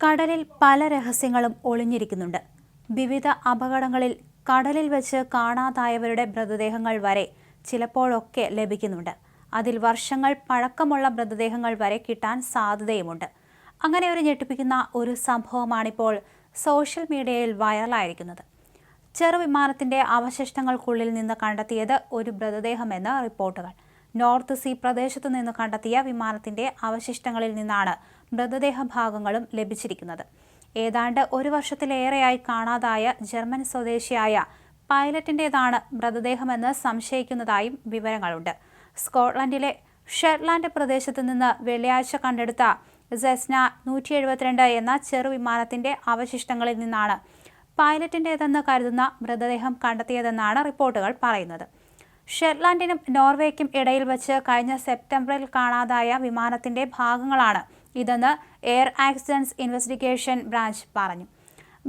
കടലിൽ പല രഹസ്യങ്ങളും ഒളിഞ്ഞിരിക്കുന്നുണ്ട്. വിവിധ അപകടങ്ങളിൽ കടലിൽ വെച്ച് കാണാതായവരുടെ മൃതദേഹങ്ങൾ വരെ ചിലപ്പോഴൊക്കെ ലഭിക്കുന്നുണ്ട്. അതിൽ വർഷങ്ങൾ പഴക്കമുള്ള മൃതദേഹങ്ങൾ വരെ കിട്ടാൻ സാധ്യതയുമുണ്ട്. അങ്ങനെ ഒരു ഞെട്ടിപ്പിക്കുന്ന ഒരു സംഭവമാണിപ്പോൾ സോഷ്യൽ മീഡിയയിൽ വൈറലായിരിക്കുന്നത്. ചെറുവിമാനത്തിന്റെ അവശിഷ്ടങ്ങൾക്കുള്ളിൽ നിന്ന് കണ്ടെത്തിയത് ഒരു മൃതദേഹമെന്ന് റിപ്പോർട്ടുകൾ. നോർത്ത് സീ പ്രദേശത്തു നിന്ന് കണ്ടെത്തിയ വിമാനത്തിന്റെ അവശിഷ്ടങ്ങളിൽ നിന്നാണ് മൃതദേഹ ഭാഗങ്ങളും ലഭിച്ചിരിക്കുന്നത്. ഏതാണ്ട് ഒരു വർഷത്തിലേറെയായി കാണാതായ ജർമ്മൻ സ്വദേശിയായ പൈലറ്റിന്റേതാണ് മൃതദേഹമെന്ന് സംശയിക്കുന്നതായും വിവരങ്ങളുണ്ട്. സ്കോട്ട്ലൻഡിലെ ഷെറ്റ്ലാൻഡ് പ്രദേശത്ത് നിന്ന് വെള്ളിയാഴ്ച കണ്ടെടുത്ത സെസ്ന 172 എന്ന ചെറുവിമാനത്തിന്റെ അവശിഷ്ടങ്ങളിൽ നിന്നാണ് പൈലറ്റിന്റേതെന്ന് കരുതുന്ന മൃതദേഹം കണ്ടെത്തിയതെന്നാണ് റിപ്പോർട്ടുകൾ പറയുന്നത്. ഷെറ്റ്ലാൻഡിനും നോർവേയ്ക്കും ഇടയിൽ വെച്ച് കഴിഞ്ഞ സെപ്റ്റംബറിൽ കാണാതായ വിമാനത്തിന്റെ ഭാഗങ്ങളാണ് ഇതെന്ന് എയർ ആക്സിഡന്റ്സ് ഇൻവെസ്റ്റിഗേഷൻ ബ്രാഞ്ച് പറഞ്ഞു.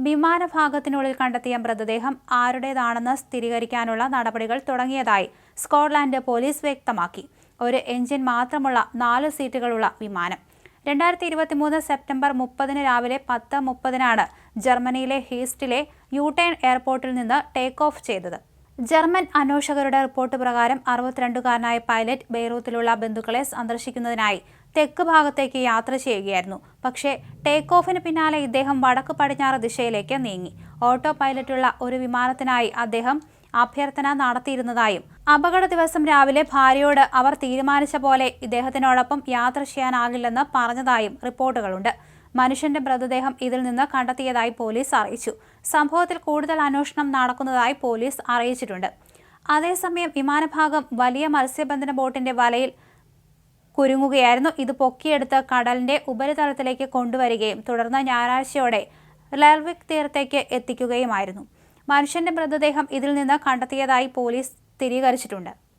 വിമാനഭാഗത്തിനുള്ളിൽ കണ്ടെത്തിയ മൃതദേഹം ആരുടേതാണെന്ന് സ്ഥിരീകരിക്കാനുള്ള നടപടികൾ തുടങ്ങിയതായി സ്കോട്ട്ലാൻഡ് പോലീസ് വ്യക്തമാക്കി. ഒരു എഞ്ചിൻ മാത്രമുള്ള 4 സീറ്റുകളുള്ള വിമാനം 2023 സെപ്റ്റംബർ 30 രാവിലെ 10:30 ജർമ്മനിയിലെ ഹീസ്റ്റിലെ യൂട്ടേൺ എയർപോർട്ടിൽ നിന്ന് ടേക്ക് ഓഫ് ചെയ്തത്. ജർമ്മൻ അന്വേഷകരുടെ റിപ്പോർട്ട് പ്രകാരം 62-കാരനായ പൈലറ്റ് ബെയ്റൂത്തിലുള്ള ബന്ധുക്കളെ സന്ദർശിക്കുന്നതിനായി തെക്ക് ഭാഗത്തേക്ക് യാത്ര ചെയ്യുകയായിരുന്നു. പക്ഷേ ടേക്ക് ഓഫിന് പിന്നാലെ ഇദ്ദേഹം വടക്ക് പടിഞ്ഞാറ് ദിശയിലേക്ക് നീങ്ങി. ഓട്ടോ പൈലറ്റുള്ള ഒരു വിമാനത്തിനായി അദ്ദേഹം അഭ്യർത്ഥന നടത്തിയിരുന്നതായും അപകട ദിവസം രാവിലെ ഭാര്യയോട് അവർ തീരുമാനിച്ച പോലെ ഇദ്ദേഹത്തിനോടൊപ്പം യാത്ര ചെയ്യാനാകില്ലെന്ന് പറഞ്ഞതായും റിപ്പോർട്ടുകളുണ്ട്. മനുഷ്യന്റെ മൃതദേഹം ഇതിൽ നിന്ന് കണ്ടെത്തിയതായി പോലീസ് അറിയിച്ചു. സംഭവത്തിൽ കൂടുതൽ അന്വേഷണം നടക്കുന്നതായി പോലീസ് അറിയിച്ചിട്ടുണ്ട്. അതേസമയം വിമാനഭാഗം വലിയ മത്സ്യബന്ധന ബോട്ടിന്റെ വലയിൽ കുരുങ്ങുകയായിരുന്നു. ഇത് പൊക്കിയെടുത്ത് കടലിന്റെ ഉപരിതലത്തിലേക്ക് കൊണ്ടുവരികയും തുടർന്ന് ഞായറാഴ്ചയോടെ ലെൽവിക് തീരത്തേക്ക് എത്തിക്കുകയുമായിരുന്നു. മനുഷ്യന്റെ മൃതദേഹം ഇതിൽ നിന്ന് കണ്ടെത്തിയതായി പോലീസ് സ്ഥിരീകരിച്ചിട്ടുണ്ട്.